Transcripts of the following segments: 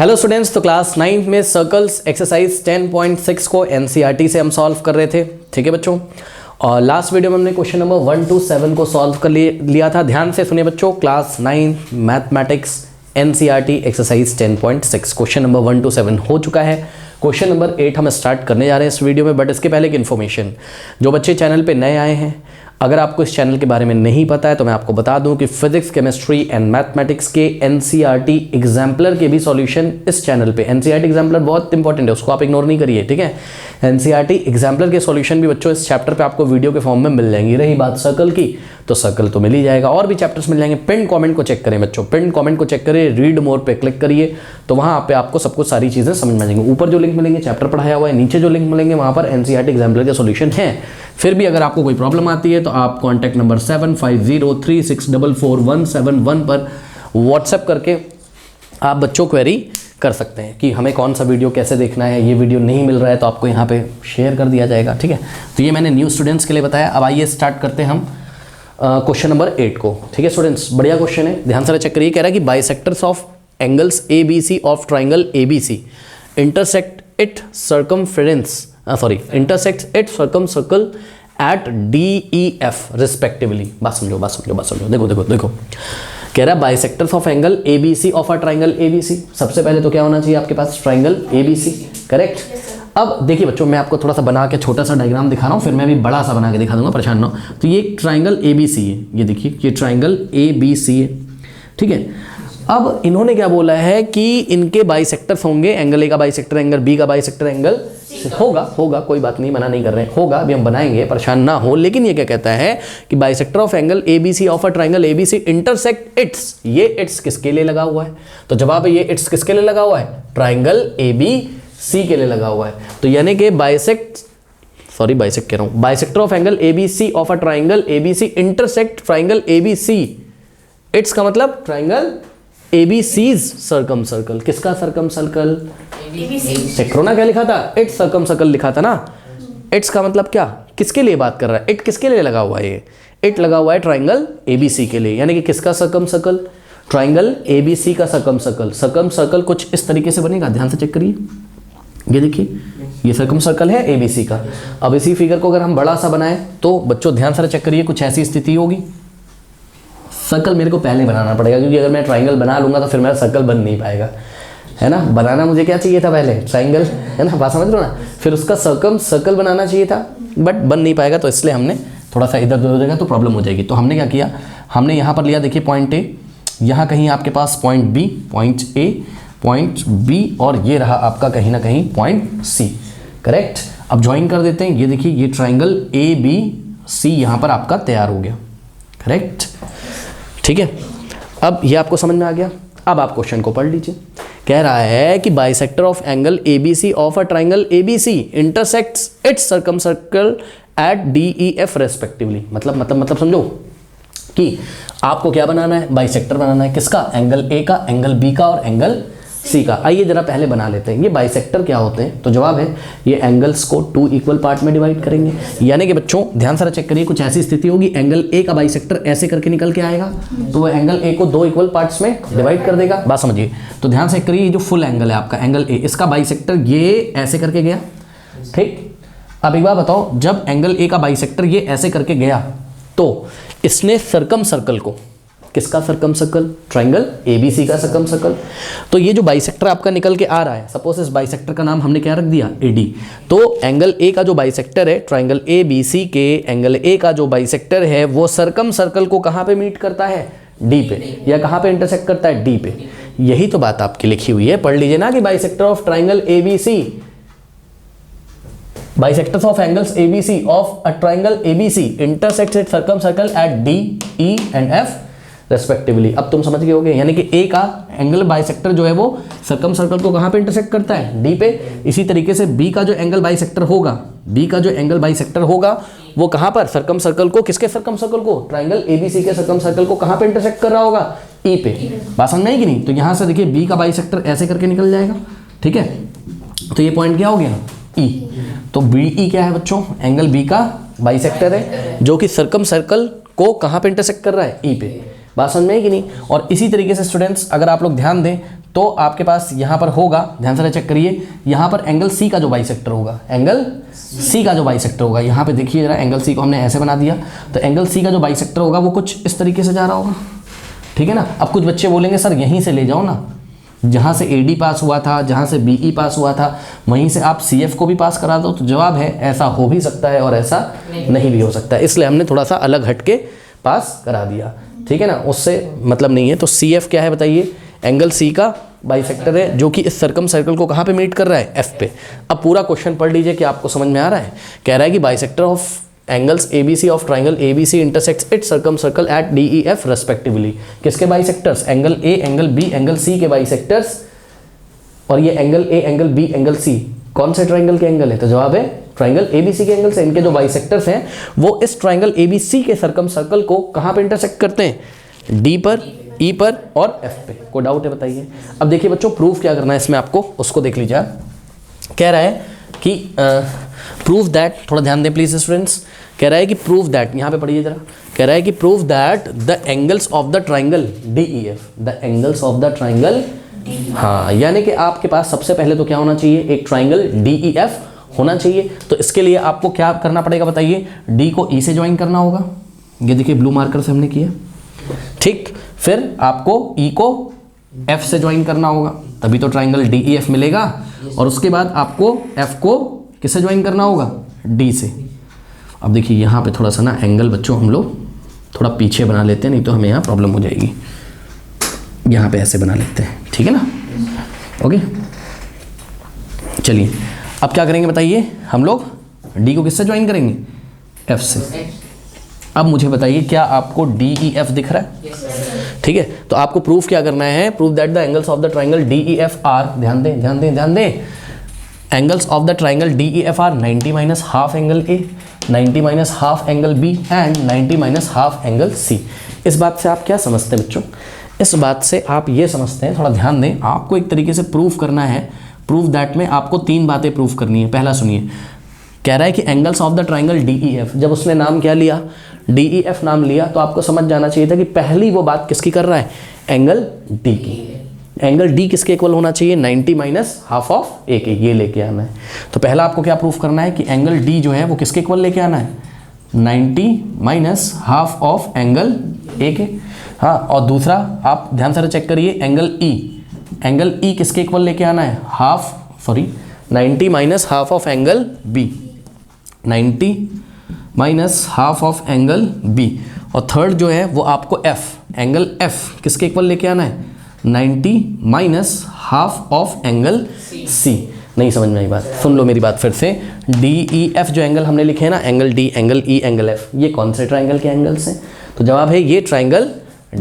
Hello students, तो class 9 में circles exercise 10.6 को एनसीईआरटी से हम सॉल्व कर रहे थे। ठीक है बच्चों, और लास्ट वीडियो में हमने क्वेश्चन नंबर 1 to 7 को सॉल्व कर लिया था। ध्यान से सुनिए बच्चों, class 9 mathematics NCERT exercise 10.6 question number 1 to 7 हो चुका है। क्वेश्चन नंबर 8 हम स्टार्ट करने जा रहे हैं इस वीडियो में। बट इसके पहले एक इन्फॉर्मेशन, जो बच्चे चैनल पे नए आए हैं, अगर आपको इस चैनल के बारे में नहीं पता है तो मैं आपको बता दूं कि फिजिक्स, केमिस्ट्री एंड मैथमेटिक्स के एनसीईआरटी एग्जाम्पलर के भी सॉल्यूशन इस चैनल पे। एनसीईआरटी एग्जाम्पलर बहुत इंपॉर्टेंट है, उसको आप इग्नोर नहीं करिए, ठीक है। एनसीईआरटी एग्जाम्पलर के सॉल्यूशन भी बच्चों इस चैप्टर पे आपको वीडियो के फॉर्म में मिल जाएंगी। रही बात सर्कल की, तो सर्कल तो मिल ही जाएगा, और भी चैप्टर्स मिल जाएंगे। पिन कमेंट को चेक करें बच्चों, पिन कमेंट को चेक करें, रीड मोर पे क्लिक करिए, तो वहाँ पे आपको सब कुछ सारी चीज़ें समझ में आ जाएंगी। ऊपर जो लिंक मिलेंगे चैप्टर पढ़ाया हुआ है, नीचे जो लिंक मिलेंगे वहाँ पर एनसीईआरटी एग्जाम्पलर के सॉल्यूशन हैं। फिर भी अगर आपको कोई प्रॉब्लम आती है तो आप कॉन्टैक्ट नंबर 7503644171 पर व्हाट्सएप करके आप बच्चों क्वेरी कर सकते हैं कि हमें कौन सा वीडियो कैसे देखना है। ये वीडियो नहीं मिल रहा है तो आपको यहाँ पे शेयर कर दिया जाएगा, ठीक है। तो ये मैंने न्यू स्टूडेंट्स के लिए बताया। अब आइए स्टार्ट करते हैं हम क्वेश्चन नंबर 8 को। ठीक है स्टूडेंट्स, बढ़िया क्वेश्चन है, ध्यान से चेक करिए। कह रहा है कि bisectors of angles ABC of triangle ABC intersect it circle at DEF respectively. बात समझो। देखो कह रहा है bisectors of angle ABC of a triangle ABC। सबसे पहले तो क्या होना चाहिए आपके पास, ट्राइंगल ABC, करेक्ट। अब देखिए बच्चों, मैं आपको थोड़ा सा बना के छोटा सा डायग्राम दिखा रहा हूँ, फिर मैं भी बड़ा सा बना के दिखा दूंगा, परेशान ना हो। तो ये ट्राइंगल ABC है, ये देखिए, ये ट्राइंगल ABC है, ठीक है। अब इन्होंने क्या बोला है कि इनके बाइसेक्टर्स होंगे, एंगल A का बाइसेक्टर एंगल B का बाइसेक्टर एंगल होगा, कोई बात नहीं, मना नहीं कर रहे हैं, होगा, अभी हम बनाएंगे, परेशान ना हो। लेकिन ये क्या कहता है कि bisector of angle ABC of a triangle ABC intersect it's. ये इट्स किसके लिए लगा हुआ है, तो जवाब है ये इट्स किसके लिए लगा हुआ है, ट्राइंगल ABC के लिए लगा हुआ है। तो यानी कि bisector of angle ABC of a triangle ABC intersect triangle ABC। It's का मतलब ट्राइंगल ABC's सर्कम सर्कल। किसका सर्कम सर्कल, चेक करो ना, क्या लिखा था, इट्स सर्कम सर्कल लिखा था ना। इट्स का मतलब क्या, किसके लिए बात कर रहा है, इट किसके लिए लगा हुआ है, ये इट लगा हुआ है ट्राइंगल ABC के लिए। यानी कि किसका सर्कम सर्कल, ट्राइंगल ABC का सर्कम सर्कल। सर्कम सर्कल कुछ इस तरीके से बनेगा, ध्यान से चेक करिए, ये देखिए, ये सर्कम सर्कल है ABC का। अब इसी फिगर को अगर हम बड़ा सा बनाएं तो बच्चों ध्यान से चेक करिए, कुछ ऐसी स्थिति होगी। सर्कल मेरे को पहले बनाना पड़ेगा, क्योंकि अगर मैं ट्राइंगल बना लूंगा तो फिर मेरा सर्कल बन नहीं पाएगा, है ना। बनाना मुझे क्या चाहिए था पहले, ट्राइंगल, है ना, बात समझ लो ना। फिर उसका सर्कम सर्कल बनाना चाहिए था, बट बन नहीं पाएगा, तो इसलिए हमने थोड़ा सा इधर उधर हो जाएगा तो प्रॉब्लम हो जाएगी। तो हमने क्या किया, हमने यहाँ पर लिया, देखिए पॉइंट A, यहाँ कहीं आपके पास point B, point A, point B, और ये रहा आपका कहीं ना कहीं पॉइंट C, करेक्ट। अब ज्वाइन कर देते हैं, ये देखिए, ये ट्राइंगल ABC यहाँ पर आपका तैयार हो गया, करेक्ट, ठीक है। अब ये आपको समझ में आ गया। अब आप क्वेश्चन को पढ़ लीजिए। कह रहा है कि bisector of angle ABC of a triangle ABC intersects it's circum circle at DEF respectively. मतलब समझो कि आपको क्या बनाना है, बाइसेक्टर बनाना है, किसका, एंगल A का, एंगल B का और एंगल C का। आइए जरा पहले बना लेते हैं। ये बाइसेक्टर क्या होते हैं, तो जवाब है ये एंगल्स को 2 इक्वल पार्ट में डिवाइड करेंगे। यानी कि बच्चों ध्यान से चेक करिए, कुछ ऐसी स्थिति होगी, एंगल A का बाइसेक्टर ऐसे करके निकल के आएगा, तो वो एंगल A को 2 इक्वल पार्ट्स में डिवाइड कर देगा। बात समझिए, तो ध्यान से करिए, ये जो फुल एंगल है आपका एंगल A, इसका बाइसेक्टर ये ऐसे करके गया, ठीक। अब एक बात बताओ, जब एंगल A का बाइसेक्टर ये ऐसे करके गया तो इसने सर्कम सर्कल को, किसका सर्कम सर्कल, ट्राइंगल ABC का सर्कम सर्कल। तो ये जो बाइसेक्टर आपका निकल के आ रहा है, सपोज इस बाइसेक्टर का नाम हमने क्या रख दिया, AD। तो एंगल A का जो बाइसेक्टर है, ट्राइंगल ABC के एंगल A का जो बाइसेक्टर है, वो सर्कम सर्कल को कहाँ पे मीट करता है, D पे, या कहाँ पे इंटरसेक्ट करता है, D पे। यही तो बात आपकी लिखी हुई है, पढ़ लीजिए ना, कि bisector of triangle ABC, bisectors of angles ABC of a triangle ABC intersects it's circum circle eight D, E and F respectively. अब तुम समझ गए होगे, यानी कि A का एंगल बाइसेक्टर जो है वो सर्कम सर्कल को कहाँ पे इंटरसेक्ट करता है, D पे। इसी तरीके से B का जो एंगल बाइसेक्टर होगा, वो कहाँ पर, सर्कम सर्कल को, किसके सर्कम सर्कल को, ट्राइंगल ABC के सर्कम सर्कल को कहाँ पे इंटरसेक्ट कर रहा होगा, E पे। बात समझ में आई कि नहीं। तो यहाँ से देखिए B का बाइसेक्टर ऐसे करके निकल जाएगा, ठीक है। तो ये पॉइंट क्या हो गया, E। तो BE क्या है बच्चों, एंगल B का बाइसेक्टर है, जो कि सर्कम सर्कल को कहाँ पे इंटरसेक्ट कर रहा है, E पे। बात समझ में है कि नहीं। और इसी तरीके से स्टूडेंट्स, अगर आप लोग ध्यान दें तो आपके पास यहाँ पर होगा, ध्यान से चेक करिए, यहाँ पर एंगल सी का जो बाइसेक्टर होगा, एंगल सी का जो बाइसेक्टर होगा, यहाँ पे देखिए जरा, एंगल सी को हमने ऐसे बना दिया, तो एंगल सी का जो बाइसेक्टर होगा वो कुछ इस तरीके से जा रहा होगा, ठीक है ना। अब कुछ बच्चे बोलेंगे सर यहीं से ले जाओ ना, जहाँ से AD पास हुआ था, जहाँ से BE पास हुआ था, वहीं से आप CF को भी पास करा दो। तो जवाब है ऐसा हो भी सकता है और ऐसा नहीं भी हो सकता है, इसलिए हमने थोड़ा सा अलग हट के पास करा दिया, ठीक है ना, उससे मतलब नहीं है। तो CF क्या है बताइए, एंगल C का बाइसेक्टर है जो कि इस सर्कम सर्कल को कहाँ पे मीट कर रहा है, F पे। अब पूरा क्वेश्चन पढ़ लीजिए कि आपको समझ में आ रहा है। कह रहा है कि bisector of angles ABC of triangle ABC intersects it circumcircle at DEF respectively. किसके bisectors, angle A, angle B, angle C के बाइसेक्टर्स, और ये angle A, angle B, angle C कौन से ट्राइंगल के एंगल है, तो जवाब है ट्राइंगल ABC के एंगल से। इनके जो बाइसेक्टर्स हैं वो इस ट्राइंगल ABC के सर्कम सर्कल को कहाँ पे इंटरसेक्ट करते हैं, D पर, E पर और F पे। कोई डाउट है बताइए। अब देखिए बच्चों, प्रूफ क्या करना है इसमें आपको, उसको देख लीजिए। कह रहा है कि प्रूव दैट, थोड़ा ध्यान दें प्लीज स्टूडेंट्स, कह रहा है कि प्रूव दैट, यहाँ पे पढ़िए जरा, कह रहा है कि prove that the angles of the triangle DEF, the angles of the triangle, हाँ, यानी कि आपके पास सबसे पहले तो क्या होना चाहिए, एक ट्राइंगल DEF होना चाहिए। तो इसके लिए आपको क्या करना पड़ेगा बताइए, D को E से ज्वाइन करना होगा, ये देखिए ब्लू मार्कर से हमने किया, ठीक। फिर आपको E को F से ज्वाइन करना होगा, तभी तो ट्राइंगल DEF मिलेगा। और उसके बाद आपको F को किससे ज्वाइन करना होगा, D से। अब देखिए यहाँ पे थोड़ा सा ना एंगल बच्चों हम लोग थोड़ा पीछे बना लेते हैं, नहीं तो हमें यहाँ प्रॉब्लम हो जाएगी। यहाँ पे ऐसे बना लेते हैं, ठीक है ना, ओके। चलिए अब क्या करेंगे बताइए, हम लोग D को किससे ज्वाइन करेंगे, F से। अब मुझे बताइए क्या आपको DEF दिख रहा है, ठीक है। तो आपको प्रूफ क्या करना है, proof that the angles of the triangle DEF are, ध्यान दें ध्यान दें ध्यान दें, angles of the triangle DEF are 90 minus half angle A, 90 minus half angle B and 90 minus half angle C। इस बात से आप क्या समझते हैं बच्चों, इस बात से आप ये समझते हैं, थोड़ा ध्यान दें, आपको एक तरीके से प्रूफ करना है। प्रूफ दैट में आपको 3 बातें प्रूफ करनी है। पहला सुनिए, कह रहा है कि angles of the triangle DEF, जब उसने नाम क्या लिया, DEF नाम लिया, तो आपको समझ जाना चाहिए था कि पहली वो बात किसकी कर रहा है, एंगल D की। एंगल D किसके इक्वल होना चाहिए, 90 माइनस हाफ ऑफ A के, ये लेके आना है। तो पहला आपको क्या प्रूफ करना है कि एंगल D जो है वो किसके इक्वल लेके आना है, 90 minus half of angle A के, हाँ। और दूसरा आप ध्यान से चेक करिए, एंगल E किसके इक्वल लेके आना है, 90 minus half of angle B, 90 minus half of angle B। और थर्ड जो है वो आपको एंगल F किसके इक्वल लेके आना है, 90 minus half of angle C। नहीं समझ में आई बात, सुन लो मेरी बात फिर से। DEF जो एंगल हमने लिखे हैं ना, angle D, angle E, angle F, ये कौन से ट्राइंगल के एंगल्स हैं, तो जवाब है ये ट्राइंगल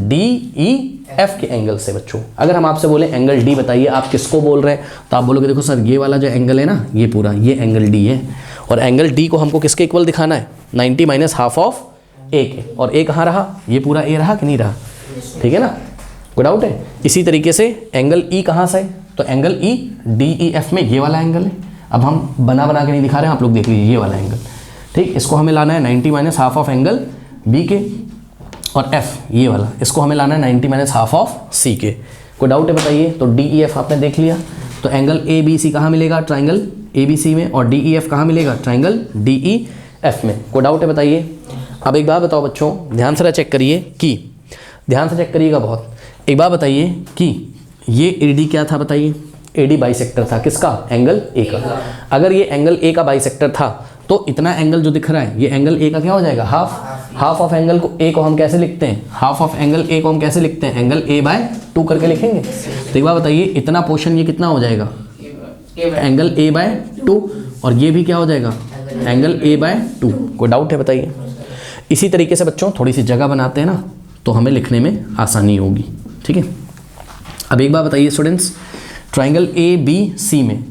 DEF के एंगल से बच्चों। अगर हम आपसे बोले एंगल D बताइए, आप किसको बोल रहे हैं, तो आप बोलोगे देखो सर ये वाला जो एंगल है ना, ये पूरा ये एंगल D है, और एंगल D को हमको किसके इक्वल दिखाना है, 90 माइनस हाफ ऑफ A के। और A कहाँ रहा, ये पूरा A रहा कि नहीं रहा, ठीक है ना, कोई डाउट है। इसी तरीके से एंगल E कहाँ से है, तो एंगल E DEF में ये वाला एंगल है। अब हम बना के नहीं दिखा रहे हैं, आप लोग देख लीजिए ये वाला एंगल, ठीक। इसको हमें लाना है 90 minus half of angle B के, और F ये वाला, इसको हमें लाना है 90 माइनस हाफ ऑफ C के। कोई डाउट है बताइए। तो DEF आपने देख लिया, तो एंगल ABC कहाँ मिलेगा, ट्राइंगल ABC में, और DEF कहाँ मिलेगा, ट्राइंगल DEF में। कोई डाउट है बताइए। अब एक बात बताओ बच्चों, ध्यान से चेक करिए कि, ध्यान से चेक करिएगा बहुत, एक बात बताइए कि ये AD क्या था बताइए, AD बाइसेक्टर था किसका, एंगल A का। अगर ये एंगल A का बाइसेक्टर था तो इतना एंगल जो दिख रहा है ये एंगल A का क्या हो जाएगा, हाफ ऑफ एंगल को A को हम कैसे लिखते हैं, हाफ ऑफ एंगल A को हम कैसे लिखते हैं, एंगल A/2 करके लिखेंगे। तो एक बार बताइए, इतना पोर्शन ये कितना हो जाएगा, एंगल A/2, और ये भी क्या हो जाएगा, एंगल A/2। कोई डाउट है बताइए। इसी तरीके से बच्चों थोड़ी सी जगह बनाते हैं ना, तो हमें लिखने में आसानी होगी, ठीक है। अब एक बार बताइए स्टूडेंट्स, ट्राइंगल ABC में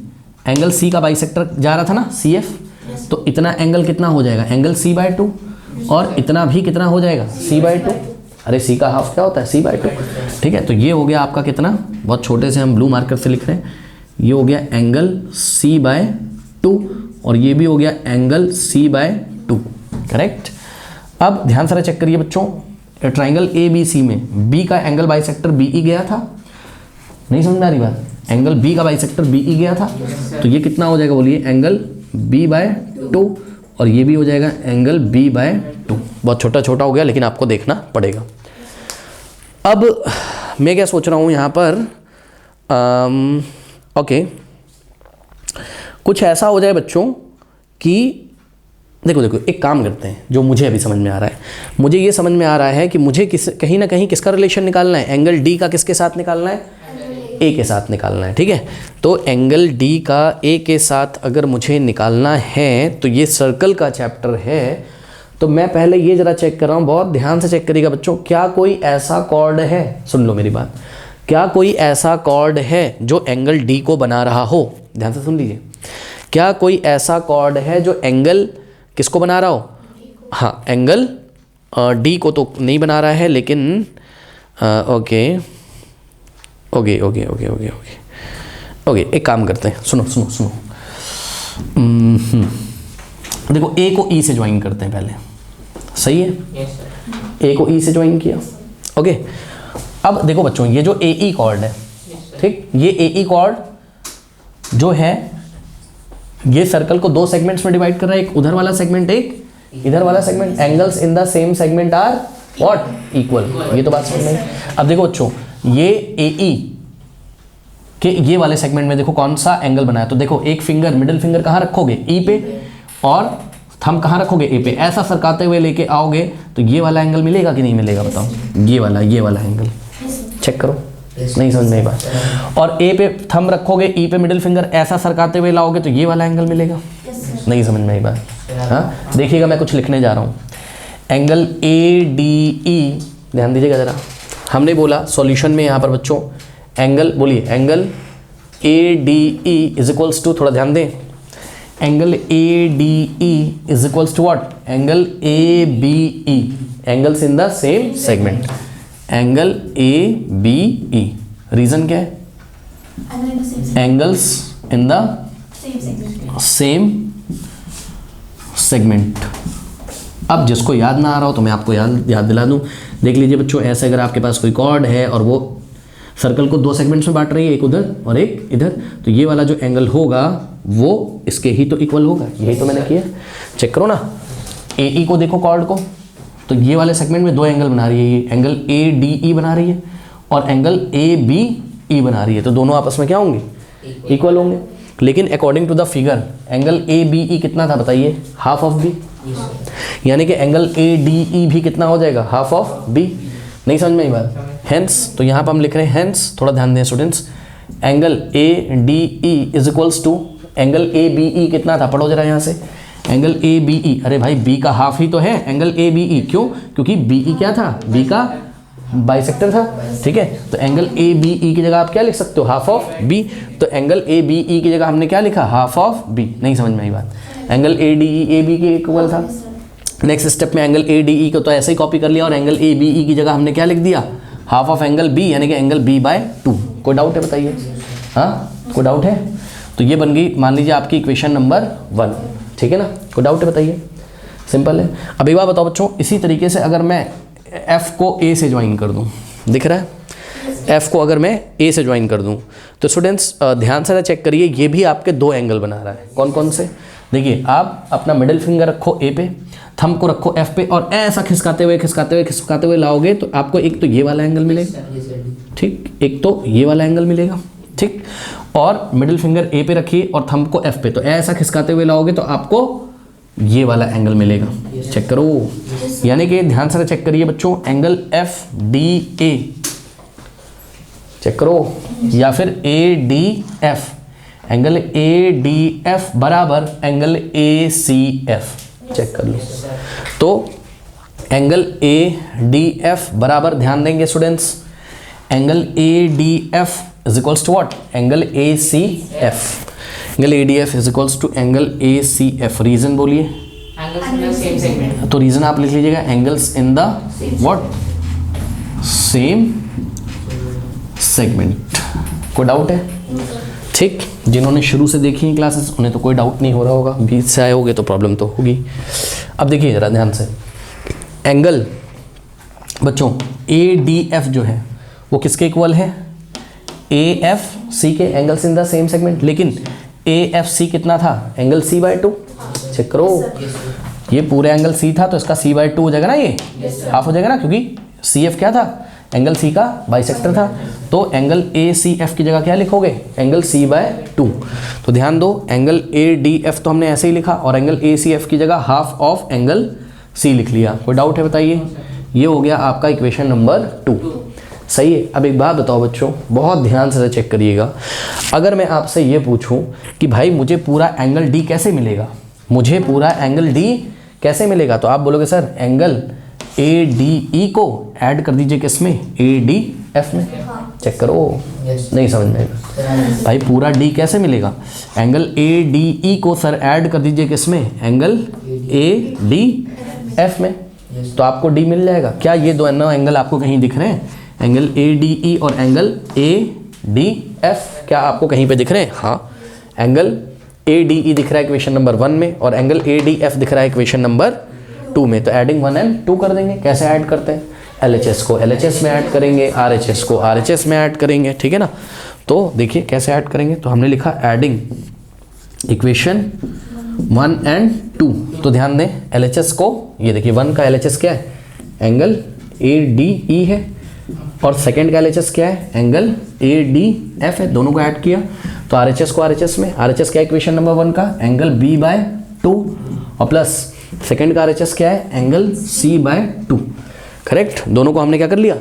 एंगल C का बाइसेक्टर जा रहा था ना, CF, तो इतना एंगल कितना हो जाएगा, एंगल C/2, और इतना भी कितना हो जाएगा, C/2। अरे C का हाफ क्या होता है, C/2, ठीक है। तो ये हो गया आपका कितना, बहुत छोटे से हम ब्लू मार्कर से लिख रहे हैं, ये हो गया एंगल C/2, और ये भी हो गया एंगल C/2, करेक्ट। अब ध्यान से चेक करिए बच्चों, ट्राइंगल ABC में B का एंगल बाइसेक्टर BE गया था, नहीं समझ में आ रही बात? एंगल बी का बाइसेक्टर बी ई गया था, तो ये कितना हो जाएगा बोलिए, एंगल बी बाय 2, और ये भी हो जाएगा एंगल बी बाय 2। बहुत छोटा छोटा हो गया लेकिन आपको देखना पड़ेगा। अब मैं क्या सोच रहा हूँ यहाँ पर, ओके, कुछ ऐसा हो जाए बच्चों कि देखो एक काम करते हैं, जो मुझे अभी समझ में आ रहा है, मुझे ये समझ में आ रहा है कि मुझे कहीं ना कहीं किसका रिलेशन निकालना है, एंगल डी का किसके साथ निकालना है, ए के साथ निकालना है। ठीक है, तो एंगल डी का ए के साथ अगर मुझे निकालना है तो ये सर्कल का चैप्टर है, तो मैं पहले ये ज़रा चेक कर रहा हूँ, बहुत ध्यान से चेक करिएगा बच्चों, क्या कोई ऐसा कॉर्ड है, सुन लो मेरी बात, क्या कोई ऐसा कॉर्ड है जो एंगल डी को बना रहा हो? ध्यान से सुन लीजिए, क्या कोई ऐसा कॉर्ड है जो एंगल किसको बना रहा हो? हाँ, एंगल डी को तो नहीं बना रहा है, लेकिन ओके, एक काम करते हैं, सुनो, देखो ए को ई से ज्वाइन करते हैं पहले, सही है? ए को ई से ज्वाइन किया, ओके। अब देखो बच्चों, ये जो ए ई कॉर्ड है, ठीक, ये ए ई कॉर्ड जो है ये सर्कल को दो सेगमेंट्स में डिवाइड कर रहा है, एक उधर वाला सेगमेंट, एक इधर वाला segment. Angles in the same segment are what? Equal. ये तो बात समझ में आई। अब देखो बच्चों, ये ए ई के ये वाले सेगमेंट में देखो कौन सा एंगल बनाया, तो देखो एक फिंगर, मिडिल फिंगर कहाँ रखोगे? ई पे, और थंब कहाँ रखोगे? ए पे। ऐसा सरकाते हुए लेके आओगे तो ये वाला एंगल मिलेगा कि नहीं मिलेगा बताओ? ये वाला एंगल चेक करो, नहीं समझ में आई बात? और ए पे थंब रखोगे, ई पे मिडिल फिंगर, ऐसा सरकाते हुए लाओगे तो ये वाला एंगल मिलेगा, नहीं समझ में आई बात? हाँ, देखिएगा मैं कुछ लिखने जा रहा हूँ। एंगल ए डी ई, ध्यान दीजिएगा जरा, हमने बोला सॉल्यूशन में यहाँ पर बच्चों एंगल, बोलिए angle A D E is equals to, थोड़ा ध्यान दें, angle A D E is equals to what? Angle A B E, angles in the same segment, angle A B E. Reason क्या है? Angles in the same segment. अब जिसको याद ना आ रहा हो तो मैं आपको याद दिला दूं, देख लीजिए बच्चों, ऐसे अगर आपके पास कोई कॉर्ड है और वो सर्कल को दो सेगमेंट्स में बांट रही है, एक उधर और एक इधर, तो ये वाला जो एंगल होगा वो इसके ही तो इक्वल होगा। यही तो मैंने किया, चेक करो ना। ए ई को देखो कॉर्ड को, तो ये वाले सेगमेंट में दो एंगल बना रही है, ये एंगल ए डी ई बना रही है और एंगल ए बी ई बना रही है, तो दोनों आपस में क्या होंगे? इक्वल होंगे। लेकिन according to the figure angle A B E कितना था बताइए? हाफ ऑफ बी, यानी कि एंगल ए डी ई भी कितना हो जाएगा? Half of B. नहीं समझ में आई बात? हेंस, तो यहाँ पर हम लिख रहे हैं हेंस, थोड़ा ध्यान दें students, angle A D E is equals to angle A B E कितना था? पढ़ो जरा यहाँ से, एंगल ए बी ई, अरे भाई बी का हाफ ही तो है एंगल ए बी ई, क्यों? क्योंकि बी ई क्या था? बी का बाइसेक्टर था, ठीक है। तो एंगल ए बी ई की जगह आप क्या लिख सकते हो? Half of B. तो एंगल ए बी ई की जगह हमने क्या लिखा? Half of B. नहीं समझ में आई बात? Angle A D E A B के इक्वल था। नेक्स्ट स्टेप में एंगल ए डी ई को तो ऐसे ही कॉपी कर लिया और एंगल ए बी ई की जगह हमने क्या लिख दिया? हाफ ऑफ एंगल बी, यानी कि एंगल बी बाय 2। कोई डाउट है बताइए? हाँ, कोई डाउट है? तो ये बन गई मान लीजिए आपकी इक्वेशन नंबर 1, ठीक है ना? कोई डाउट है बताइए? सिंपल है। अब एक बात बताओ बच्चों, इसी तरीके से अगर मैं F को A से ज्वाइन कर दूं, दिख रहा है? F को अगर मैं A से ज्वाइन कर दूं तो स्टूडेंट्स ध्यान से चेक करिए, ये भी आपके दो एंगल बना रहा है। कौन कौन से? देखिए, आप अपना मिडिल फिंगर रखो A पे, थंब को रखो F पे और ऐसा खिसकाते हुए लाओगे तो आपको एक तो ये वाला एंगल मिलेगा, ठीक, एक तो ये वाला एंगल मिलेगा, ठीक। और मिडिल फिंगर A पे रखिए और थंब को F पे, तो ऐसा खिसकाते हुए लाओगे तो आपको ये वाला एंगल मिलेगा। चेक करो, यानी कि ध्यान से चेक करिए बच्चों, angle F D A check करो, या फिर A D F, angle A D F बराबर angle A C F, check कर लो। तो एंगल ए डी एफ बराबर, ध्यान देंगे students, angle A D F is equals to what? Angle A C F. Angle A D F is equals to angle A C F. Reason बोलिए? तो रीजन आप लिख लीजिएगा, angles in the what? Same segment. कोई doubt है? ठीक, जिन्होंने शुरू से देखी है क्लासेस उन्हें तो कोई डाउट नहीं हो रहा होगा, बीच से आए होगे तो प्रॉब्लम तो होगी। अब देखिए जरा ध्यान से, एंगल बच्चों ए डी एफ जो है वो किसके इक्वल है? ए एफ सी के angles in the same segment, लेकिन ए एफ सी कितना था, एंगल सी बाय 2। चेक करो, ये पूरे एंगल सी था तो इसका सी बाय 2 हो जाएगा ना, ये हाफ हो जाएगा ना, क्योंकि सी एफ क्या था, एंगल सी का बाइसेक्टर था। तो एंगल ए सी एफ की जगह क्या लिखोगे, एंगल सी बाय 2। तो ध्यान दो, एंगल ए डी एफ तो हमने ऐसे ही लिखा और एंगल ए सी एफ की जगह हाफ ऑफ एंगल सी लिख लिया। कोई डाउट है बताइए? ये हो गया आपका इक्वेशन नंबर 2। सही है। अब एक बात बताओ बच्चों, बहुत ध्यान से चेक करिएगा। अगर मैं आपसे ये पूछूं कि भाई मुझे पूरा एंगल डी कैसे मिलेगा, मुझे पूरा एंगल डी कैसे मिलेगा, तो आप बोलोगे sir angle A D E को ऐड कर दीजिए किसमें, ए डी एफ में। चेक करो, नहीं समझ में भाई पूरा डी कैसे मिलेगा, एंगल ए डी ई को सर ऐड कर दीजिए किसमें, एंगल ए डी एफ में, तो आपको डी मिल जाएगा। क्या ये दोनों एंगल आपको कहीं दिख रहे हैं, एंगल ए डी ई और एंगल ए डी एफ, क्या आपको कहीं पे दिख रहे हैं? हाँ, एंगल ए डी ई दिख रहा है इक्वेशन नंबर 1 में और एंगल ए डी एफ दिख रहा है इक्वेशन नंबर 2 में। तो एडिंग 1 एंड 2 कर देंगे। कैसे ऐड करते हैं, LHS को LHS में ऐड करेंगे, RHS को RHS में ऐड करेंगे, ठीक है ना। तो देखिए कैसे ऐड करेंगे, तो हमने लिखा एडिंग इक्वेशन 1 एंड 2। तो ध्यान दें, LHS को, ये देखिए 1 का LHS क्या है, एंगल ADE है, और सेकेंड का LHS क्या है, एंगल ADF है। दोनों को ऐड किया तो RHS को RHS में, RHS क्या है इक्वेशन नंबर 1 का, एंगल B/2, और प्लस सेकेंड का RHS क्या है, एंगल C/2। करेक्ट, दोनों को हमने क्या कर लिया,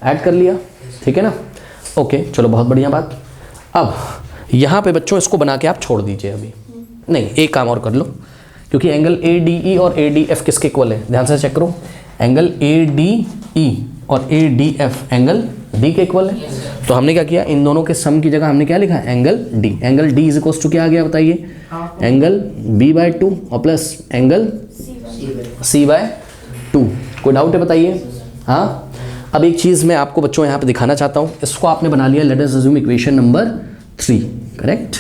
ऐड कर लिया, ठीक है ना। ओके, चलो बहुत बढ़िया बात। अब यहाँ पे बच्चों इसको बना के आप छोड़ दीजिए अभी, नहीं एक काम और कर लो, क्योंकि एंगल ADE और ADF किसके इक्वल है, ध्यान से चेक करो, एंगल ADE और ADF एंगल D के इक्वल है। तो हमने क्या किया, इन दोनों के सम की जगह हमने क्या लिखा, angle D। Angle D is equals to क्या आ गया बताइए, एंगल B/2 और प्लस एंगल C/2। कोई डाउट है बताइए? हाँ। अब एक चीज़ मैं आपको बच्चों यहाँ पे दिखाना चाहता हूँ, इसको आपने बना लिया, let us assume equation number 3। Correct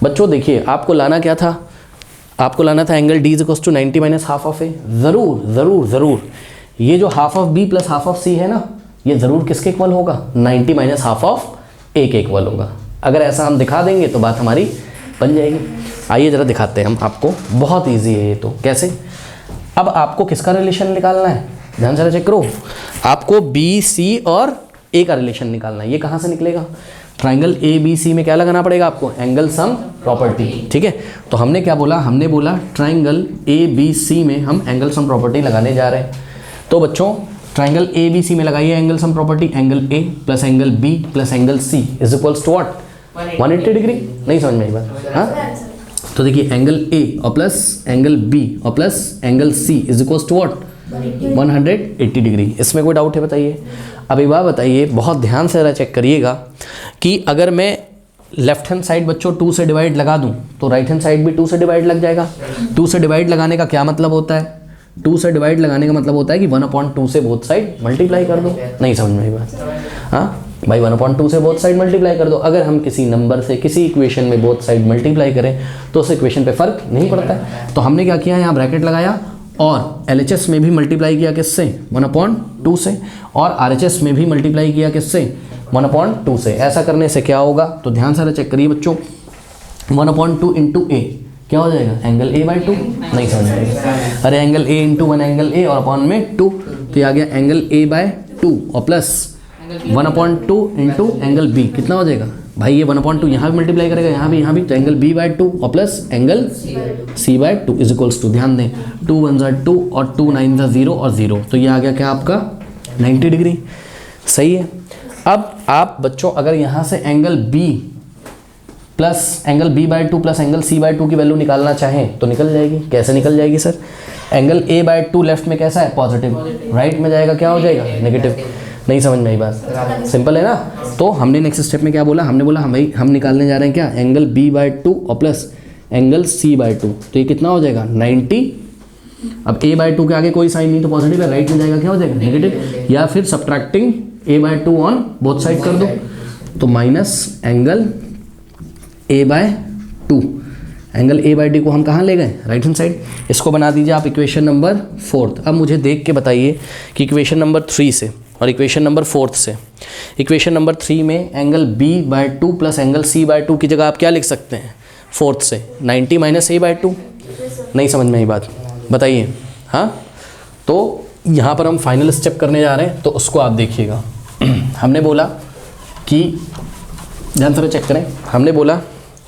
बच्चों, देखिए आपको लाना क्या था, आपको लाना था angle D is equals to 90 minus half of A. ज़रूर ज़रूर ज़रूर ये जो half of B plus half of C है ना, ये ज़रूर किसके इक्वल होगा, 90 माइनस हाफ ऑफ A के इक्वल होगा। अगर ऐसा हम दिखा देंगे तो बात हमारी बन जाएगी। आइए ज़रा दिखाते हैं हम आपको, बहुत ईजी है ये तो। कैसे, अब आपको किसका रिलेशन निकालना है, ध्यान से चेक करो, आपको BC और A का रिलेशन निकालना है। ये कहाँ से निकलेगा, ट्राइंगल ABC में क्या लगाना पड़ेगा आपको, एंगल सम प्रॉपर्टी, ठीक है। तो हमने क्या बोला, हमने बोला ट्राइंगल ABC में हम एंगल सम प्रॉपर्टी लगाने जा रहे हैं। तो बच्चों ट्राइंगल ABC में लगाइए angle sum property, angle A plus angle B plus angle C is equals to what, 180 degree. नहीं समझ में आई बात? हाँ, तो देखिए एंगल A और प्लस एंगल B और plus angle C is equals to what, 180 degree. इसमें कोई डाउट है बताइए? अब एक बात बताइए, बहुत ध्यान से ज़रा चेक करिएगा कि अगर मैं लेफ्ट हैंड साइड बच्चों 2 से डिवाइड लगा दूं तो राइट हैंड साइड भी 2 से डिवाइड लग जाएगा। 2 से डिवाइड लगाने का क्या मतलब होता है, 2 से डिवाइड लगाने का मतलब होता है कि 1/2 से बोथ साइड मल्टीप्लाई कर दो। नहीं समझ में आई बात? हाँ भाई, 1/2 से बोथ साइड मल्टीप्लाई कर दो। अगर हम किसी नंबर से किसी इक्वेशन में बोथ साइड मल्टीप्लाई करें तो उस इक्वेशन पे फर्क नहीं पड़ता है। तो हमने क्या किया, यहाँ ब्रैकेट लगाया और LHS में भी मल्टीप्लाई किया किससे, 1/2 से, और RHS में भी मल्टीप्लाई किया किससे, 1/2 से। ऐसा करने से क्या होगा, तो ध्यान से चेक करिए बच्चों, 1/2 इंटू A क्या हो जाएगा, एंगल A/2। नहीं समझ में, अरे angle A into 1 angle A और अपॉन में 2, तो ये आ गया एंगल A/2 और प्लस 1/2 इंटू एंगल B कितना हो जाएगा भाई, ये 1/2 यहाँ भी मल्टीप्लाई करेगा, यहाँ भी, तो एंगल B/2 और plus angle C/2 is equals to, ध्यान दें 2 1 ज़ा 2 और 2 9 ज़ा 0 और 0, तो ये आ गया क्या आपका 90 डिग्री। सही है। अब आप बच्चों अगर यहाँ से angle B plus angle B/2 plus angle C/2 की वैल्यू निकालना चाहें तो निकल जाएगी। कैसे निकल जाएगी सर, एंगल A/2 लेफ्ट में कैसा है, पॉजिटिव, राइट में जाएगा क्या हो जाएगा, नेगेटिव। नहीं समझ में आई बात? सिंपल है ना। तो हमने नेक्स्ट स्टेप में क्या बोला, हमने बोला हम निकालने जा रहे हैं क्या, एंगल B/2 और प्लस एंगल C/2, तो ये कितना हो जाएगा 90। अब A/2 के आगे कोई साइन नहीं तो पॉजिटिव है, राइट में जाएगा क्या हो जाएगा नेगेटिव, या फिर subtracting A/2 on both side कर दो, तो minus angle A/2, angle A/2 को हम कहाँ ले गए, राइट हैंड साइड। इसको बना दीजिए आप इक्वेशन नंबर 4। अब मुझे देख के बताइए कि इक्वेशन नंबर 3 से और इक्वेशन नंबर 4 से। इक्वेशन नंबर 3 में angle B/2 plus angle C/2 की जगह आप क्या लिख सकते हैं 4 से 90 माइनस A/2। नहीं समझ में आई बात, बताइए। हाँ, तो यहाँ पर हम फाइनल स्टेप करने जा रहे हैं, तो उसको आप देखिएगा। हमने बोला कि ध्यान से चेक करें, हमने बोला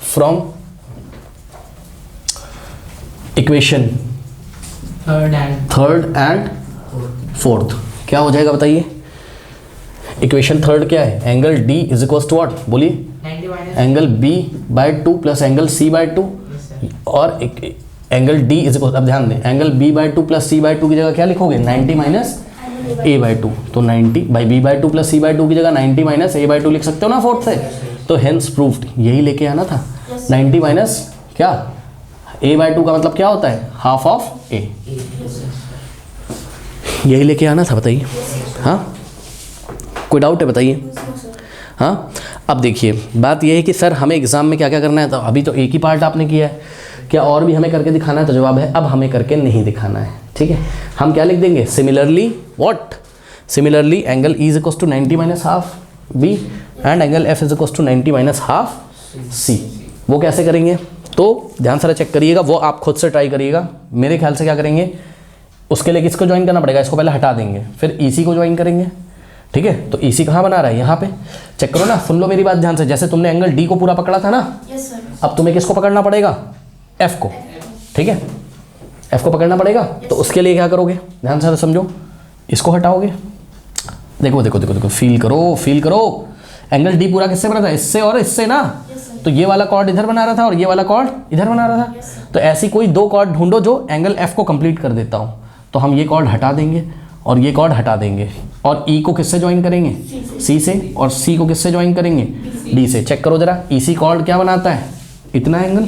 from equation third and fourth क्या हो जाएगा बताइए। इक्वेशन थर्ड क्या है, angle D is equal to what, बोलिए, angle B/2 plus angle C/2 और एंगल D इज इक्वल, अब ध्यान दें, एंगल B/2 प्लस C/2 की जगह क्या लिखोगे 90 माइनस A/2। तो 90 बाई B/2 प्लस C/2 की जगह 90 माइनस A/2 लिख सकते हो ना फोर्थ से। तो हेंस प्रूव्ड, यही लेके आना था। 90 माइनस क्या A/2 का मतलब क्या होता है, हाफ ऑफ A, यही लेके आना था, बताइए। हाँ, कोई डाउट है बताइए। हाँ, अब देखिए बात यह है कि सर हमें एग्जाम में क्या क्या करना है, तो अभी तो एक ही पार्ट आपने किया है, क्या और भी हमें करके दिखाना है, तो जवाब है अब हमें करके नहीं दिखाना है। ठीक है, हम क्या लिख देंगे, similarly what, similarly angle E is equal to 90 minus half B and angle F is equal to 90 minus half C। वो कैसे करेंगे, तो ध्यान से चेक करिएगा, वो आप खुद से ट्राई करिएगा। मेरे ख्याल से क्या करेंगे, उसके लिए किसको ज्वाइन करना पड़ेगा, इसको पहले हटा देंगे, फिर EC को ज्वाइन करेंगे। ठीक है, तो EC कहाँ बना रहा है, यहाँ पे। चेक करो ना, सुन लो मेरी बात ध्यान से, जैसे तुमने एंगल D को पूरा पकड़ा था ना, अब तुम्हें किसको पकड़ना पड़ेगा, F को। ठीक है, F को पकड़ना पड़ेगा, तो उसके लिए क्या करोगे, ध्यान से समझो, इसको हटाओगे। देखो देखो देखो देखो, फील करो फील करो, एंगल D पूरा किससे बना था, इससे और इससे ना। तो ये वाला कॉर्ड इधर बना रहा था और ये वाला कॉर्ड इधर बना रहा था। तो ऐसी कोई दो कॉर्ड ढूंढो जो एंगल F को कंप्लीट कर देता हो। तो हम ये कॉर्ड हटा देंगे और ये कॉर्ड हटा देंगे, और E को किससे ज्वाइन करेंगे, C से, और C को किससे ज्वाइन करेंगे, D से। चेक करो जरा, EC कॉर्ड क्या बनाता है, इतना एंगल,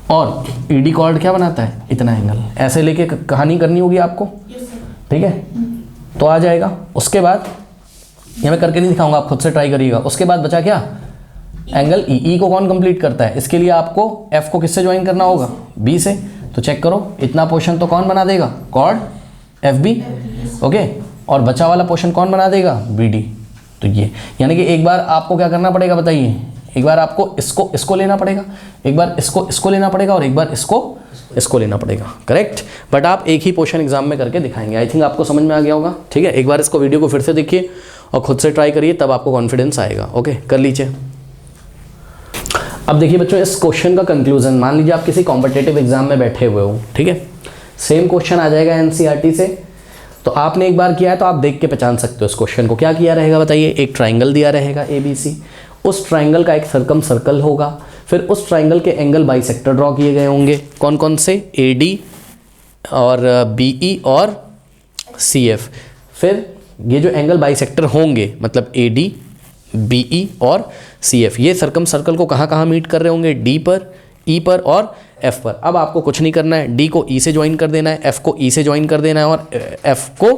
और ED कॉर्ड क्या बनाता है, इतना एंगल। ऐसे लेके कहानी करनी होगी आपको। ठीक है, तो आ जाएगा। उसके बाद ये मैं करके नहीं दिखाऊंगा, आप खुद से ट्राई करिएगा। उसके बाद बचा क्या, एंगल E को कौन कंप्लीट करता है, इसके लिए आपको F को किससे ज्वाइन करना होगा, B से। तो चेक करो, इतना पोर्शन तो कौन बना देगा, कॉर्ड FB, ओके, और बचा वाला पोर्शन कौन बना देगा, BD। तो ये यानी कि एक बार आपको क्या करना पड़ेगा बताइए, एक बार आपको इसको लेना पड़ेगा, एक बार इसको लेना पड़ेगा, और एक बार इसको लेना पड़ेगा। करेक्ट, बट आप एक ही पोर्शन एग्जाम में करके दिखाएंगे। आई थिंक आपको समझ में आ गया होगा। ठीक है, एक बार इसको वीडियो को फिर से देखिए और खुद से ट्राई करिए, तब आपको कॉन्फिडेंस आएगा। ओके, कर लीजिए। अब देखिए बच्चों, इस क्वेश्चन का कंक्लूजन, मान लीजिए आप किसी कॉम्पिटेटिव एग्जाम में बैठे हुए हो, ठीक है, सेम क्वेश्चन आ जाएगा NCERT से, तो आपने एक बार किया है तो आप देख के पहचान सकते हो इस क्वेश्चन को। क्या किया रहेगा बताइए, एक ट्राइंगल दिया रहेगा ABC, उस ट्राइंगल का एक सर्कम सर्कल होगा, फिर उस ट्राइंगल के एंगल बाइसेक्टर ड्रॉ किए गए होंगे, कौन कौन से, AD और BE और CF। फिर ये जो एंगल बाइसेक्टर होंगे, मतलब AD, BE और CF, ये सर्कम सर्कल को कहाँ कहाँ मीट कर रहे होंगे, D पर, E पर और F पर। अब आपको कुछ नहीं करना है, D को E से ज्वाइन कर देना है, F को E से ज्वाइन कर देना है, और F को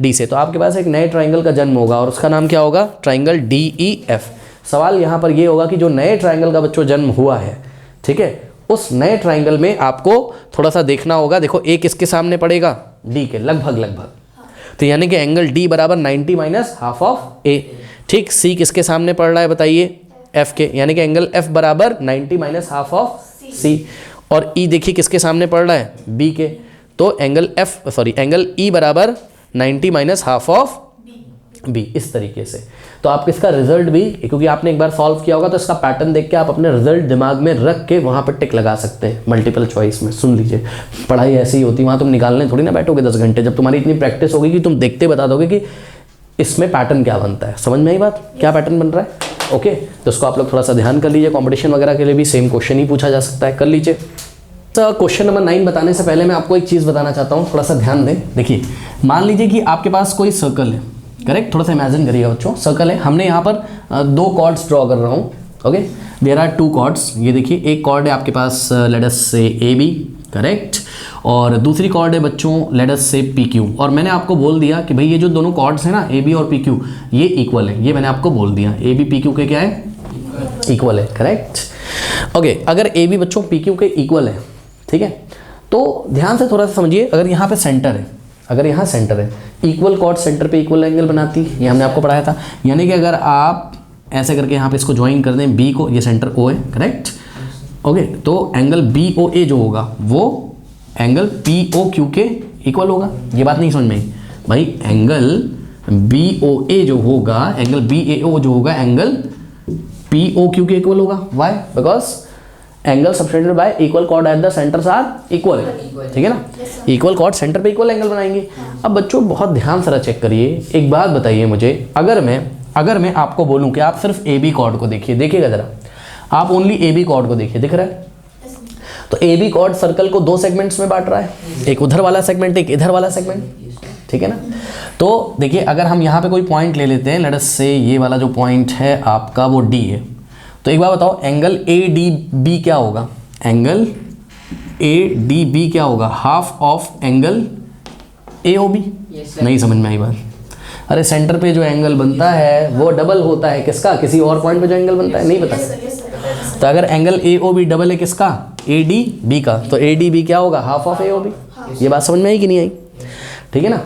D से। तो आपके पास एक नए ट्राइंगल का जन्म होगा, और उसका नाम क्या होगा, ट्राइंगल DEF। सवाल यहाँ पर ये होगा कि जो नए ट्राइंगल का बच्चों जन्म हुआ है, ठीक है, उस नए ट्राइंगल में आपको थोड़ा सा देखना होगा। देखो A किसके सामने पड़ेगा, D के, लगभग। तो यानी कि एंगल D बराबर 90 माइनस हाफ ऑफ A। ठीक, C किसके सामने पड़ रहा है बताइए, F के, यानी कि एंगल F बराबर 90 माइनस हाफ ऑफ C। और E देखिए किसके सामने पड़ रहा है, B के, तो एंगल E बराबर 90 माइनस हाफ ऑफ B, इस तरीके से। तो आप इसका रिजल्ट भी, क्योंकि आपने एक बार सॉल्व किया होगा, तो इसका पैटर्न देख के आप अपने रिजल्ट दिमाग में रख के वहाँ पर टिक लगा सकते हैं मल्टीपल चॉइस में। सुन लीजिए, पढ़ाई ऐसी ही होती है, वहाँ तुम निकालने थोड़ी ना बैठोगे 10 घंटे। जब तुम्हारी इतनी प्रैक्टिस होगी कि तुम देखते बता दोगे कि इसमें पैटर्न क्या बनता है। समझ में आई बात, क्या पैटर्न बन रहा है। ओके, तो उसको आप लोग थोड़ा सा ध्यान कर लीजिए। कॉम्पिटिशन वगैरह के लिए भी सेम क्वेश्चन ही पूछा जा सकता है, कर लीजिए। तो क्वेश्चन नंबर 9 बताने से पहले मैं आपको एक चीज़ बताना चाहता हूँ, थोड़ा सा ध्यान दें। देखिए, मान लीजिए कि आपके पास कोई सर्कल है, करेक्ट, थोड़ा सा इमेजिन करिएगा बच्चों, सर्कल है, हमने यहाँ पर 2 कॉर्ड्स ड्रॉ कर रहा हूँ। Okay, there are 2 chords. ये देखिए, एक कॉर्ड है आपके पास लेट अस से AB, करेक्ट, और दूसरी कॉर्ड है बच्चों लेट अस से PQ। और मैंने आपको बोल दिया कि भाई ये जो दोनों कॉर्ड्स हैं ना, AB और PQ, ये इक्वल है। ये मैंने आपको बोल दिया, AB PQ के क्या है, इक्वल है, करेक्ट। ओके, अगर AB बच्चों PQ के इक्वल है, ठीक है, तो ध्यान से थोड़ा सा समझिए। अगर यहाँ पे सेंटर है, अगर यहाँ सेंटर है, इक्वल कॉर्ड सेंटर पे इक्वल एंगल बनाती है, ये हमने आपको पढ़ाया था। यानी कि अगर आप ऐसे करके यहाँ पे इसको ज्वाइन कर दें, बी को, ये सेंटर ओ है, करेक्ट, ओके, तो एंगल बी ओ ए जो होगा वो एंगल पी ओ क्यू के इक्वल होगा। ये बात नहीं समझ में आई भाई, एंगल बी ओ ए जो होगा, एंगल बी ए ओ जो होगा, एंगल पी ओ क्यू के इक्वल होगा। Why? Because angle subtended by equal chord at the centres are equal, ठीक है ना, इक्वल कॉर्ड सेंटर पे इक्वल एंगल बनाएंगे। अब बच्चों बहुत ध्यान से चेक करिए, एक बात बताइए मुझे, अगर मैं आपको बोलूं कि आप सिर्फ ए बी कॉर्ड को देखिए, देखिएगा जरा, आप ओनली ए बी कॉर्ड को देखिए, दिख रहा है? तो ए बी कॉर्ड सर्कल को दो सेगमेंट्स में बांट रहा है, एक उधर वाला सेगमेंट, एक इधर वाला सेगमेंट, ठीक है ना। तो देखिए अगर हम यहाँ पे कोई पॉइंट ले लेते हैं, लेट अस से ये वाला जो पॉइंट है आपका वो डी है, तो एक बार बताओ एंगल ए डी बी क्या होगा? एंगल ए डी बी क्या होगा? Half of angle A O B. नहीं समझ में आई बात? अरे सेंटर पे जो एंगल बनता है वो डबल होता है किसका? किसी और पॉइंट पे जो एंगल बनता है, नहीं पता? तो अगर angle A O B double है किसका? ए डी बी का, तो ए डी बी क्या होगा? Half of A O B. ये बात समझ में आई कि नहीं आई? ठीक है ना।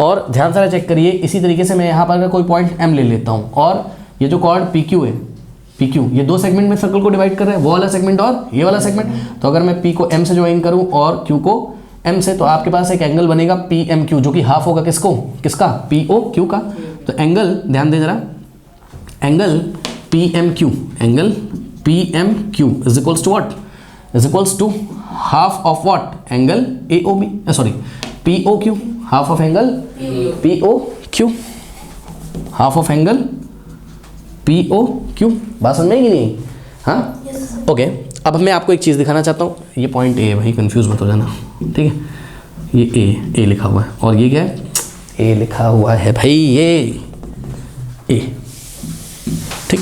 और ध्यान से चेक करिए, इसी तरीके से मैं यहाँ पर अगर कोई पॉइंट एम ले लेता हूँ और ये जो कॉर्ड पी क्यू है, पी क्यू ये दो सेगमेंट में सर्कल को डिवाइड कर रहे हैं, वो वाला सेगमेंट और ये वाला सेगमेंट। तो अगर मैं पी को एम से ज्वाइन करूँ और क्यू को एम से, तो आपके पास एक एंगल बनेगा पी एम क्यू, जो कि हाफ होगा किसका? पी ओ क्यू का। तो एंगल ध्यान दे जरा, angle P M Q, angle P M Q is equals to what? Is equals to half of what? Angle A O B, sorry P O Q, half of angle P O Q, half of angle P O Q. बात समझ में आई कि नहीं? हाँ, okay. अब मैं आपको एक चीज़ दिखाना चाहता हूँ, ये पॉइंट ए है भाई, कंफ्यूज मत हो जाना, ठीक है। ये ए लिखा हुआ है और ये क्या है? ए लिखा हुआ है भाई, ये ए, ठीक।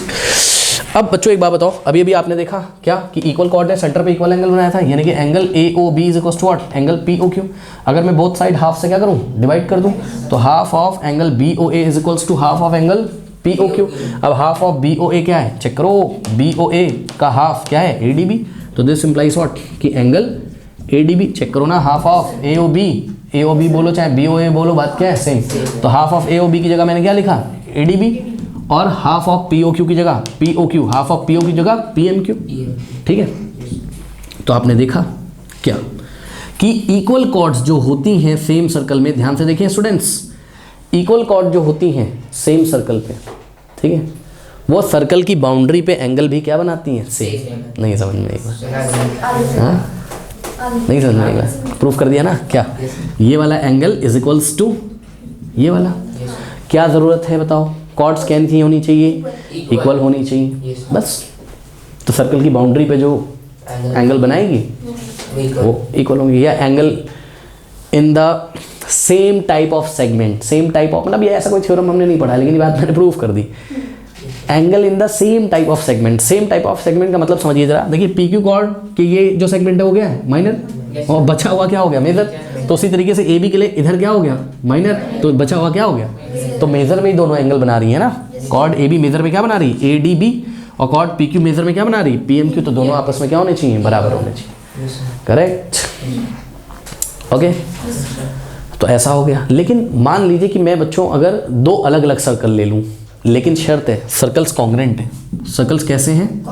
अब बच्चों एक बात बताओ, अभी अभी आपने देखा क्या कि इक्वल कॉर्ड है, सेंटर पे इक्वल एंगल बनाया था, यानी कि angle A O B is equal to what? Angle P O Q. अगर मैं बोथ साइड हाफ से क्या करूं? डिवाइड कर दूं, तो half of angle B O A is equals to half of angle P O Q. अब half of B O A क्या है? चेक करो, बी ओ ए का हाफ क्या है? A D B. तो दिस इंप्लाइज व्हाट? कि angle A D B, check करो ना, half of A O B बोलो चाहे बी ओ ए बोलो, बात क्या है? सेम। तो half of A O B की जगह मैंने क्या लिखा? ए डी बी, और half of P O Q की जगह P O Q, half of P O की जगह पी एम क्यू, ठीक है। तो आपने देखा क्या कि इक्वल कॉर्ड्स जो होती हैं सेम सर्कल में, ध्यान से देखिए स्टूडेंट्स, इक्वल कॉर्ड जो होती हैं सेम सर्कल पे, ठीक है, वो सर्कल की बाउंड्री पे एंगल भी क्या बनाती हैं? सेम। नहीं समझ में आएगा? हाँ, नहीं समझ में आएगा? प्रूफ कर दिया ना क्या? ये वाला एंगल इज इक्वल्स टू ये वाला। क्या ज़रूरत है बताओ? कॉर्ड्स कैसी होनी चाहिए? इक्वल होनी चाहिए, बस। तो सर्कल की बाउंड्री पे जो एंगल बनाएगी वो इक्वल होंगे, या angle in the same type of segment. Same type of मतलब ये ऐसा कोई थ्योरम हमने नहीं पढ़ा, लेकिन ये बात मैंने प्रूफ कर दी। Angle in the same type of segment. Same type of segment का मतलब समझिए जरा, देखिए पी क्यू कॉर्ड कि ये जो सेगमेंट है वो क्या है? माइनर, और बचा हुआ क्या हो गया? मेजर। तो उसी तरीके से ए बी के लिए इधर क्या हो गया? माइनर, तो बचा हुआ क्या हो गया? तो मेजर में ही दोनों एंगल बना रही है ना। कॉर्ड ए बी मेजर में क्या बना रही है? ए डी बी, और कॉर्ड पी क्यू मेजर में क्या बना रही है? P M Q. तो दोनों आपस में क्या होने चाहिए? बराबर होने चाहिए, करेक्ट, ओके। तो ऐसा हो गया। लेकिन मान लीजिए कि मैं बच्चों अगर दो अलग अलग सर्कल ले लूँ, लेकिन शर्त है सर्कल्स कॉन्ग्रेंट हैं। सर्कल्स कैसे हैं?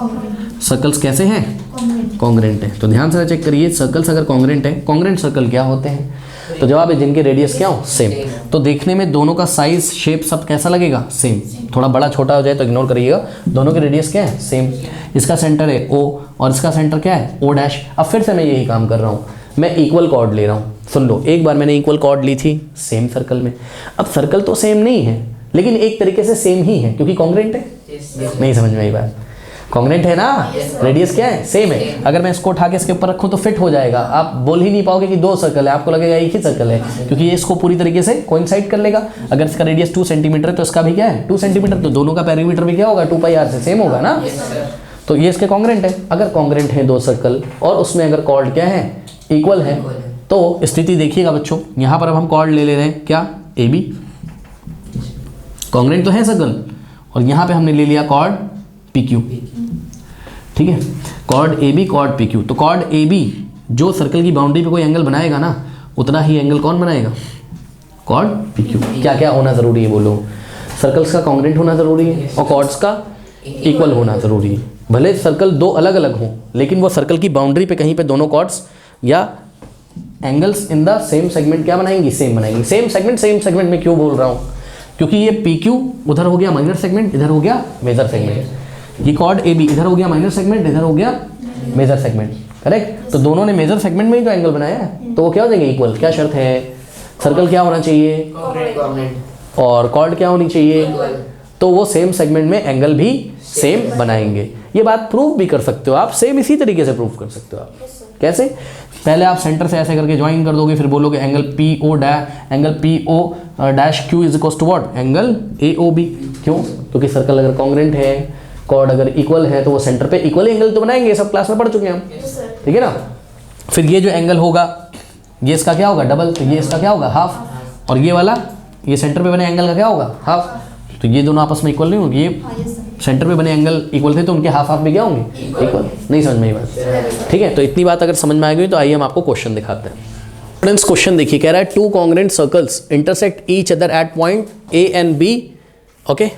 सर्कल्स कैसे हैं? कॉन्ग्रेंट है। तो ध्यान से चेक करिए, सर्कल्स अगर कॉन्ग्रेंट है, कॉन्ग्रेंट सर्कल क्या होते हैं? तो जवाब है जिनके रेडियस क्या हो? सेम। तो देखने में दोनों का साइज, शेप सब कैसा लगेगा? सेम। थोड़ा बड़ा छोटा हो जाए तो इग्नोर करिएगा, दोनों के रेडियस क्या है? सेम। इसका सेंटर है ओ और इसका सेंटर क्या है? O dash. अब फिर से मैं यही काम कर रहा हूँ, मैं इक्वल कॉर्ड ले रहा हूँ। सुन लो, एक बार मैंने इक्वल कॉर्ड ली थी सेम सर्कल में। अब सर्कल तो सेम नहीं है, लेकिन एक तरीके से सेम ही है, क्योंकि कॉन्ग्रेंट है। नहीं समझ में आई बात? कॉन्ग्रेंट है ना, रेडियस क्या है? सेम है। अगर मैं इसको उठा के इसके ऊपर रखूँ तो फिट हो जाएगा, आप बोल ही नहीं पाओगे कि दो सर्कल है, आपको लगेगा एक ही सर्कल है, क्योंकि ये इसको पूरी तरीके से कोइंसाइड कर लेगा। अगर इसका रेडियस 2 सेंटीमीटर है तो इसका भी क्या है? 2 सेंटीमीटर। तो दोनों का पेरीमीटर भी क्या होगा? 2 पाई आर से सेम होगा ना। तो ये इसके कॉन्ग्रेंट है। अगर कॉन्ग्रेंट है दो सर्कल और उसमें अगर कॉर्ड क्या है? इक्वल है, तो स्थिति देखिएगा बच्चों, यहाँ पर अब हम कॉर्ड ले ले रहे हैं क्या? ए बी, कॉन्ग्रेंट तो है सर्कल, और यहाँ पे हमने ले लिया कॉर्ड पी क्यू, ठीक है। Chord A B, chord P Q. तो कॉर्ड ए बी जो सर्कल की बाउंड्री पे कोई एंगल बनाएगा ना, उतना ही एंगल कौन बनाएगा? Chord P Q. क्या क्या होना ज़रूरी है बोलो? सर्कल्स का कॉन्ग्रेंट होना ज़रूरी है और कॉर्ड्स का इक्वल होना ज़रूरी है। भले सर्कल दो अलग अलग हों, लेकिन वो सर्कल की बाउंड्री पे कहीं पे दोनों कॉर्ड्स या angles in the same segment क्या बनाएंगी? सेम बनाएंगी। सेम सेगमेंट में क्यों बोल रहा हूँ? क्योंकि ये पी क्यू उधर हो गया माइनर सेगमेंट, इधर हो गया मेजर सेगमेंट। ये कॉर्ड ए बी इधर हो गया माइनर सेगमेंट, इधर हो गया मेजर सेगमेंट, करेक्ट। तो दोनों ने मेजर सेगमेंट में ही तो एंगल बनाया है, तो वो क्या हो जाएंगे? इक्वल। क्या शर्त है? सर्कल क्या होना चाहिए और कॉर्ड क्या होनी चाहिए? तो वो सेम सेगमेंट में एंगल भी सेम बनाएंगे। ये बात प्रूव भी कर सकते हो आप, सेम इसी तरीके से प्रूव कर सकते हो आप। कैसे? पहले आप सेंटर से ऐसे करके ज्वाइन कर दोगे, फिर बोलोगे angle P O dash Q is equal to what? Angle A O B. क्यों? क्योंकि सर्कल अगर कॉन्ग्रेंट है, कॉर्ड अगर इक्वल है, तो वो सेंटर पे इक्वल एंगल तो बनाएंगे। सब क्लास में पढ़ चुके हैं हम, ठीक है ना। फिर ये जो एंगल होगा, ये इसका क्या होगा? डबल। तो ये इसका क्या होगा? हाफ। और ये वाला, ये सेंटर पे बने एंगल का क्या होगा? हाफ। तो ये दोनों आपस में इक्वल नहीं होंगे। ये सेंटर पे बने एंगल इक्वल थे, तो उनके हाफ हाफ भी क्या होंगे? इक्वल। नहीं समझ में आई बात? ठीक है, तो इतनी बात अगर समझ में आ गई तो आइए हम आपको क्वेश्चन दिखाते हैं। स्टूडेंट्स क्वेश्चन देखिए, कह रहा है two congruent circles intersect each other at point A and B, okay,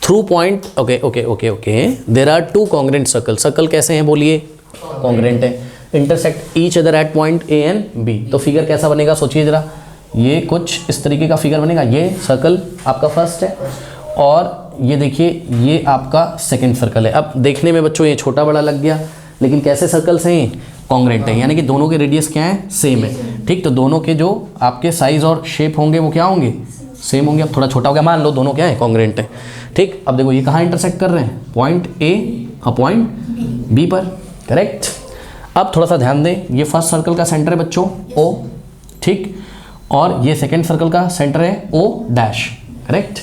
through point, okay there are two congruent circle. Circle कैसे हैं बोलिए? कॉन्ग्रेंट है। Intersect each other at point A and B. तो figure कैसा बनेगा सोचिए जरा। ये कुछ इस तरीके का फिगर बनेगा। ये सर्कल आपका फर्स्ट है और ये देखिए ये आपका सेकंड सर्कल है। अब देखने में बच्चों ये छोटा बड़ा लग गया, लेकिन कैसे सर्कल्स हैं? कॉन्ग्रेंट है, यानी कि दोनों के रेडियस क्या है? सेम है। ठीक, तो दोनों के जो आपके साइज और शेप होंगे वो क्या होंगे? सेम होंगे। अब थोड़ा छोटा हो गया, मान लो दोनों क्या है? कॉन्ग्रेंट है। ठीक, अब देखो ये कहाँ इंटरसेक्ट कर रहे हैं? पॉइंट ए और पॉइंट बी पर, करेक्ट। अब थोड़ा सा ध्यान दें, ये फर्स्ट सर्कल का सेंटर है बच्चों ओ, ठीक, और ये सेकंड सर्कल का सेंटर है ओ डैश, करेक्ट।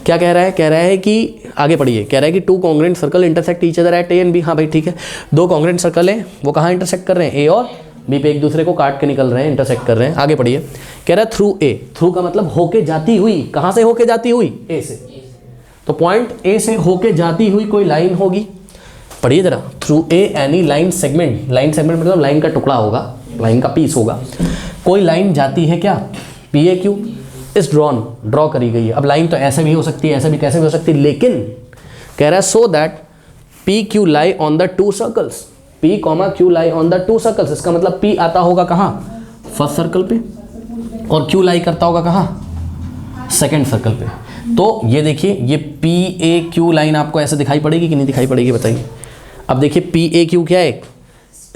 क्या कह रहा है? कह रहा है कि आगे पढ़िए, कह रहा है कि two congruent circle intersect each other at A and B. हाँ भाई ठीक है, दो कॉन्ग्रेंट सर्कल है, वो कहाँ इंटरसेक्ट कर रहे हैं? ए और बी पे एक दूसरे को काट के निकल रहे हैं, इंटरसेक्ट कर रहे हैं। आगे पढ़िए, कह रहा है थ्रू ए। थ्रू का मतलब होके जाती हुई। कहाँ से होके जाती हुई? ए से। तो पॉइंट ए से होके जाती हुई कोई लाइन होगी। पढ़िए जरा, through a any line segment. Line segment मतलब लाइन का टुकड़ा होगा, लाइन का पीस होगा। कोई लाइन जाती है क्या? पी ए क्यू इस ड्रॉ करी गई है। अब लाइन तो ऐसे भी हो सकती है, ऐसे भी, कैसे भी हो सकती है, लेकिन कह रहा है so that P Q lie on the two circles. P comma Q lie on the two circles. इसका मतलब पी आता होगा कहाँ? फर्स्ट सर्कल पे, और क्यू लाई करता होगा कहाँ? सेकेंड सर्कल पे। तो ये देखिए, ये पी ए क्यू लाइन आपको ऐसे दिखाई पड़ेगी कि नहीं दिखाई पड़ेगी बताइए। अब देखिए पी ए क्यू क्या है?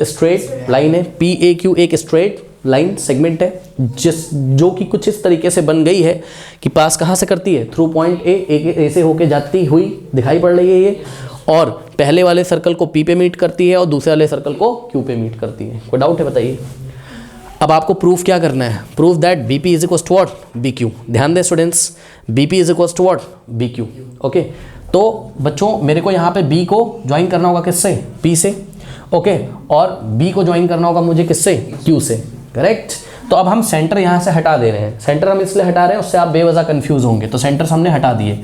स्ट्रेट लाइन है। पी ए क्यू एक स्ट्रेट लाइन सेगमेंट है जो कि कुछ इस तरीके से बन गई है कि पास कहाँ से करती है? थ्रू पॉइंट ए से होके जाती हुई दिखाई पड़ रही है ये, और पहले वाले सर्कल को पी पे मीट करती है और दूसरे वाले सर्कल को क्यू पे मीट करती है। कोई डाउट है बताइए? अब आपको प्रूफ क्या करना है? Proof that B P is equals to what? B Q. ध्यान दें students, B P is equals to what? B Q. Okay, तो बच्चों मेरे को यहाँ पे बी को ज्वाइन करना होगा किससे? पी से, ओके, और बी को ज्वाइन करना होगा मुझे किससे? क्यू से, करेक्ट। तो अब हम सेंटर यहाँ से हटा दे रहे हैं। सेंटर हम इसलिए हटा रहे हैं, उससे आप बेवजह कंफ्यूज होंगे, तो सेंटर हमने हटा दिए,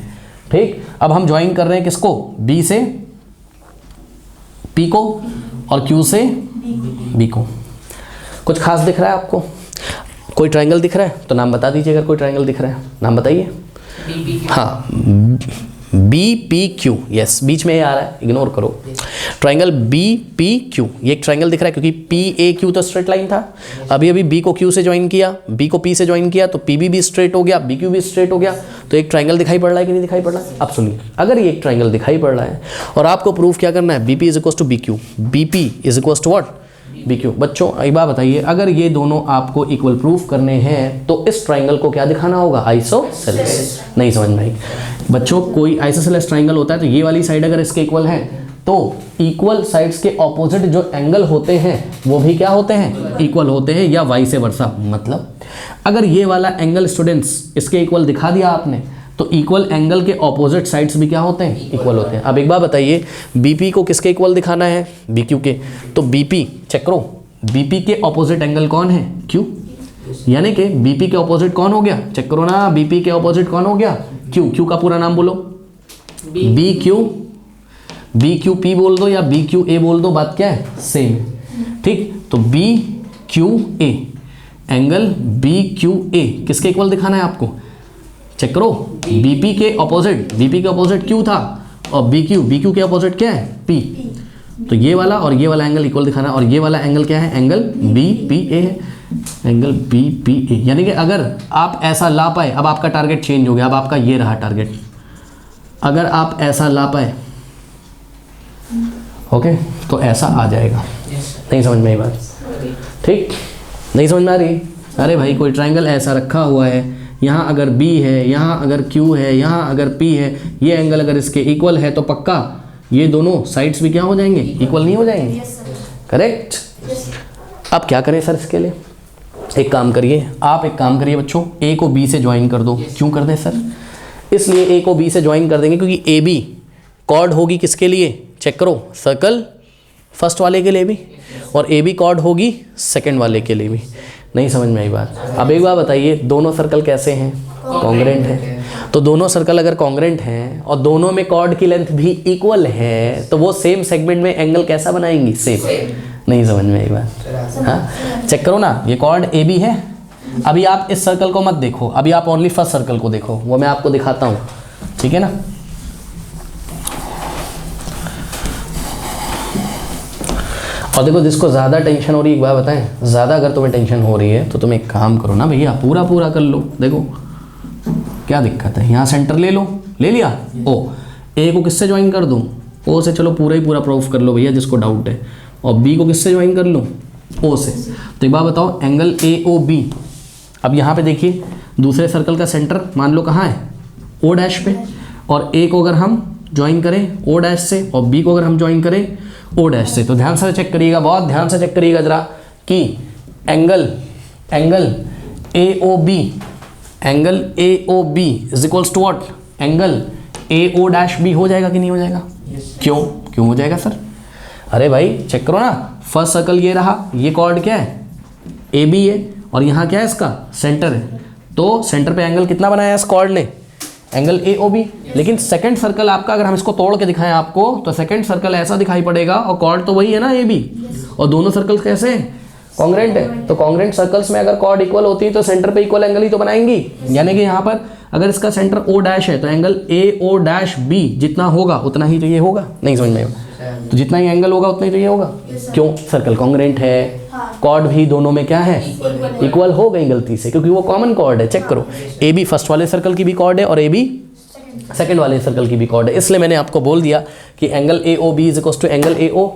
ठीक। अब हम ज्वाइन कर रहे हैं किसको? बी से पी को और क्यू से बी को। कुछ खास दिख रहा है आपको? कोई ट्रायंगल दिख रहा है तो नाम बता दीजिए। अगर कोई ट्रायंगल दिख रहा है नाम बताइए। हाँ, बी पी क्यू, यस, बीच में ये आ रहा है, इग्नोर करो। ट्रायंगल बी पी क्यू, ये एक ट्रायंगल दिख रहा है क्योंकि पी ए क्यू तो स्ट्रेट लाइन था। अभी अभी बी को क्यू से ज्वाइन किया, बी को पी से ज्वाइन किया, तो पी बी भी स्ट्रेट हो गया, बी क्यू भी स्ट्रेट हो गया। तो एक ट्रायंगल दिखाई पड़ रहा है कि नहीं दिखाई पड़ रहा है? अब सुनिए, अगर ये एक ट्रायंगल दिखाई पड़ रहा है और आपको प्रूफ क्या करना है? B P is equal to B Q, B P is equal to what? B Q. बच्चों एक बात बताइए, अगर ये दोनों आपको इक्वल प्रूफ करने हैं तो इस ट्रायंगल को क्या दिखाना होगा? आइसोसेलेस। नहीं समझ में आई बच्चों? कोई आइसोसेलेस ट्रायंगल होता है तो ये वाली साइड अगर इसके इक्वल है तो इक्वल साइड्स के ऑपोजिट जो एंगल होते हैं वो भी क्या होते हैं? इक्वल होते हैं, या वाइस वर्सा। मतलब अगर ये वाला एंगल स्टूडेंट्स इसके इक्वल दिखा दिया आपने, तो इक्वल एंगल के ऑपोजिट साइड्स भी क्या होते हैं? इक्वल होते हैं। अब एक बात बताइए, बीपी को किसके इक्वल दिखाना है? बीक्यू के। तो बीपी चेक करो, बीपी के ऑपोजिट एंगल कौन है? क्यू। यानी कि बीपी के ऑपोजिट कौन हो गया? चेक करो ना, बीपी के ऑपोजिट कौन हो गया? क्यू। क्यू का पूरा नाम बोलो। B Q, B Q P बोल दो या बी क्यू ए बोल दो, बात क्या है? सेम, ठीक। तो B Q A angle B Q A किसके इक्वल दिखाना है आपको, चेक करो, बीपी के ऑपोजिट, बीपी के ऑपोजिट क्यू था और बी क्यू के ऑपोजिट क्या है, पी। तो ये वाला और ये वाला एंगल इक्वल दिखाना, और ये वाला एंगल क्या है, एंगल बी पी ए है, एंगल बी पी ए। यानी कि अगर आप ऐसा ला पाए, अब आपका टारगेट चेंज हो गया, अब आपका ये रहा टारगेट, अगर आप ऐसा ला पाए, ओके, तो ऐसा आ जाएगा। नहीं समझ में आई बात, ठीक, नहीं समझ में आ रही। अरे भाई कोई ट्रायंगल ऐसा रखा हुआ है, यहाँ अगर B है, यहाँ अगर Q है, यहाँ अगर P है, ये एंगल अगर इसके इक्वल है तो पक्का ये दोनों साइड्स भी क्या हो जाएंगे, इक्वल नहीं हो जाएंगे, करेक्ट। अब क्या करें सर इसके लिए, एक काम करिए, आप एक काम करिए बच्चों, A को B से ज्वाइन कर दो। क्यों कर दें सर, इसलिए A को B से ज्वाइन कर देंगे क्योंकि AB कॉर्ड होगी किसके लिए, चेक करो, सर्कल फर्स्ट वाले के लिए भी, और AB कॉर्ड होगी सेकंड वाले के लिए भी। नहीं समझ में आई बात। अब एक बार बताइए, दोनों सर्कल कैसे हैं, कॉन्ग्रेंट है। तो दोनों सर्कल अगर कॉन्ग्रेंट हैं और दोनों में कॉर्ड की लेंथ भी इक्वल है, तो वो सेम सेगमेंट में एंगल कैसा बनाएंगी, सेम। नहीं समझ में आई बात। हाँ, चेक करो ना, ये कॉर्ड AB है। अभी आप इस सर्कल को मत देखो, अभी आप ओनली फर्स्ट सर्कल को देखो, वो मैं आपको दिखाता हूँ, ठीक है ना। और देखो, जिसको ज़्यादा टेंशन हो रही है, एक बार बताएं, ज़्यादा अगर तुम्हें टेंशन हो रही है तो तुम एक काम करो ना भैया, पूरा पूरा कर लो। देखो क्या दिक्कत है, यहाँ सेंटर ले लो, ले लिया, ओ ए को किससे ज्वाइन कर दूँ, ओ से, चलो पूरा ही पूरा प्रूफ कर लो भैया जिसको डाउट है, और बी को किससे ज्वाइन कर लूँ, ओ से। तो एक बार बताओ, एंगल AOB, अब यहाँ पे देखिए दूसरे सर्कल का सेंटर मान लो कहाँ है, ओ डैश पे, और ए को अगर हम ज्वाइन करें ओ डैश से और बी को अगर हम ज्वाइन करें ओ डैश से, तो ध्यान से चेक करिएगा, बहुत ध्यान से चेक करिएगा जरा, कि angle AOB is equals to what, angle AO dash B हो जाएगा कि नहीं हो जाएगा, क्यों हो जाएगा सर, अरे भाई चेक करो ना, फर्स्ट सर्कल ये रहा, ये कॉर्ड क्या है, AB है, और यहाँ क्या है इसका सेंटर है, तो सेंटर पे एंगल कितना बनाया इस कॉर्ड ने, एंगल AOB। लेकिन सेकंड सर्कल आपका अगर हम इसको तोड़ के दिखाएं आपको, तो सेकंड सर्कल ऐसा दिखाई पड़ेगा, और कॉर्ड तो वही है ना AB, और दोनों सर्कल कैसे हैं, कॉन्ग्रेंट है। तो कॉन्ग्रेंट सर्कल्स में अगर कॉर्ड इक्वल होती है तो सेंटर पे इक्वल एंगल ही तो बनाएंगी। यानी कि यहाँ पर अगर इसका सेंटर O डैश है तो एंगल AO डैश B जितना होगा उतना ही तो ये होगा। नहीं समझ में आएगा, तो जितना ही एंगल होगा उतना ही तो ये होगा। क्यों, सर्कल कॉन्ग्रेंट है, कॉर्ड भी दोनों में क्या है, इक्वल हो गई गलती से, क्योंकि वो कॉमन कॉर्ड है। चेक करो, AB फर्स्ट वाले सर्कल की भी कॉर्ड है और AB सेकंड वाले सर्कल की भी कॉर्ड है, इसलिए मैंने आपको बोल दिया कि angle AOB is equal to angle AO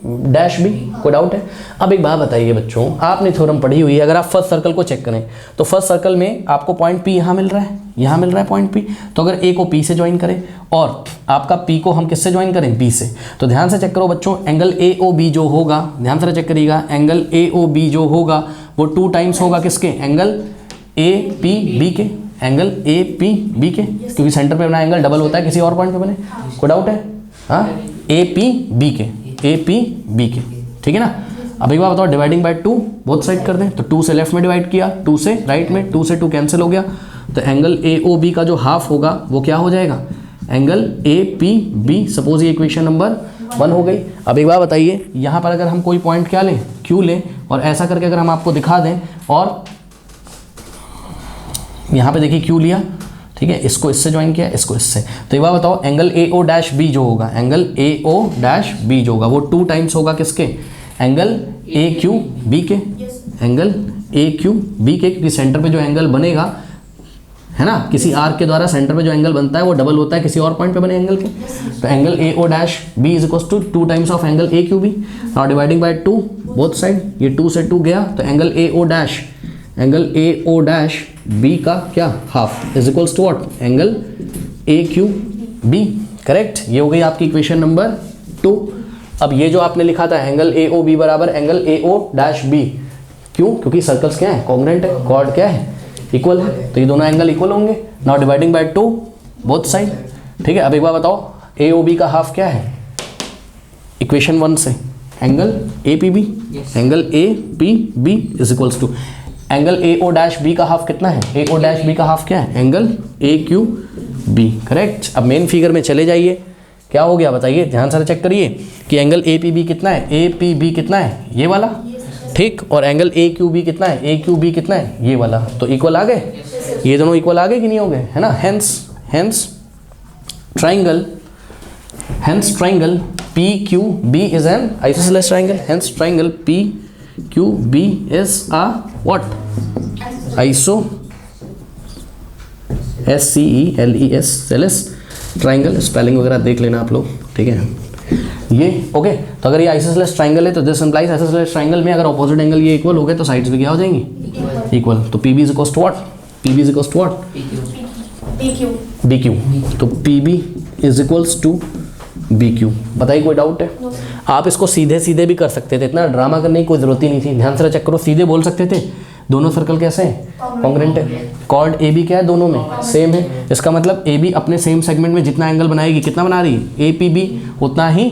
dash B। कोई डाउट है? अब एक बात बताइए बच्चों, आपने थ्योरम पढ़ी हुई है, अगर आप फर्स्ट सर्कल को चेक करें तो फर्स्ट सर्कल में आपको पॉइंट P यहाँ मिल रहा है, यहाँ मिल रहा है पॉइंट P, तो अगर A को P से ज्वाइन करें और आपका P को हम किससे ज्वाइन करें, B से, तो ध्यान से चेक करो बच्चों, एंगल AOB जो होगा, ध्यान से चेक करिएगा, एंगल AOB जो होगा वो 2 टाइम्स होगा किसके, एंगल APB के, एंगल APB के, क्योंकि सेंटर पे बना एंगल डबल होता है किसी और पॉइंट पे बने। कोई डाउट है? हाँ, APB के, APB के, ठीक है ना। अब एक बार बताओ, डिवाइडिंग बाय 2 बोथ साइड कर दें, तो 2 से लेफ्ट में डिवाइड किया, 2 से राइट में, 2 से 2 कैंसिल हो गया, तो एंगल AOB का जो हाफ होगा वो क्या हो जाएगा, एंगल APB। सपोज ये इक्वेशन नंबर 1 हो गई। अब एक बार बताइए, यहाँ पर अगर हम कोई पॉइंट क्या लें, Q लें, और ऐसा करके अगर हम आपको दिखा दें, और यहाँ पे देखिए Q लिया, ठीक है, इसको इससे ज्वाइन किया, इसको इससे, तो एक बार बताओ, एंगल AO डैश B जो होगा, एंगल AO डैश B जो होगा वो 2 टाइम्स होगा किसके, एंगल AQB के, एंगल AQB के, क्योंकि सेंटर पे जो एंगल बनेगा है ना, किसी आर्क के द्वारा सेंटर पे जो एंगल बनता है वो डबल होता है किसी और पॉइंट पे बने एंगल के, तो angle AO dash B is equal to 2 times of angle AQB। Now dividing by 2 both side, ये 2 से 2 गया, तो एंगल AO डैश B का क्या, half is equals to what, angle AQB। Correct, ये हो गई आपकी इक्वेशन नंबर 2। अब ये जो आपने लिखा था एंगल AOB बराबर एंगल AO डैश B, क्यों, क्योंकि सर्कल्स क्या है, कॉन्ग्रेंट है, कॉर्ड क्या है, इक्वल है, तो ये दोनों एंगल इक्वल होंगे। Now dividing by 2 both side, ठीक है। अब एक बार बताओ, AOB का हाफ क्या है, इक्वेशन 1 से angle APB, angle APB is equals to angle AO dash B का हाफ कितना है, AO डैश B का हाफ क्या है, एंगल AQB। करेक्ट। अब मेन फिगर में चले जाइए, क्या हो गया बताइए, ध्यान से चेक करिए कि एंगल APB कितना है, APB कितना है, ये वाला, ठीक, और एंगल ए क्यू बी कितना है, ए क्यू बी कितना है, ये वाला, तो इक्वल आ गए, ये दोनों इक्वल आ गए कि नहीं हो गए, है ना। Hence triangle P Q B is an isosceles triangle, hence triangle P Q B is a what, iso SCELES सेलेस triangle, spelling वगैरह देख लेना आप लोग, ठीक है। ये ओके, तो अगर ये आइसोसेलेस ट्राइंगल है तो दिस इंप्लाइज आइसोसेलेस ट्राइंगल में अगर ऑपोजिट एंगल ये इक्वल हो गए तो साइड्स भी क्या हो जाएंगी, इक्वल। तो PB is equal to what, PB is equal to what, BQ, तो PB is equals to BQ। बताइए कोई डाउट है? आप इसको सीधे सीधे भी कर सकते थे, इतना ड्रामा करने की कोई जरूरत ही नहीं थी, ध्यान से चेक करो, सीधे बोल सकते थे। दोनों सर्कल कैसे हैं, कॉन्ग्रुएंट है, कॉर्ड AB क्या है, दोनों में सेम है, इसका मतलब AB अपने सेम सेगमेंट में जितना एंगल बनाएगी, कितना बना रही है APB, उतना ही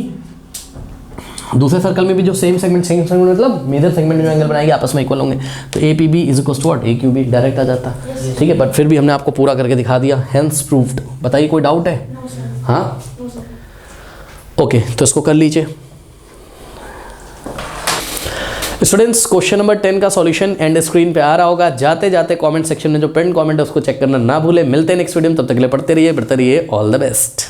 दूसरे सर्कल में भी जो सेम सेगमेंट मतलब मेजर सेगमेंट में जो एंगल बनाएगी आपस में इक्वल होंगे, तो APB is equal to what, AQB direct आ जाता, ठीक है। बट फिर भी हमने आपको पूरा करके दिखा दिया, हेंस प्रूव्ड। बताइए कोई डाउट है? हाँ ओके, तो इसको कर लीजिए स्टूडेंट्स। क्वेश्चन नंबर 10 का सॉल्यूशन एंड स्क्रीन पे आ रहा होगा, जाते जाते कमेंट सेक्शन में जो पिन कमेंट है उसको चेक करना ना भूले। मिलते हैं नेक्स्ट वीडियो में, तब तक के लिए पढ़ते रहिए, बढ़ते रहिए, ऑल द बेस्ट।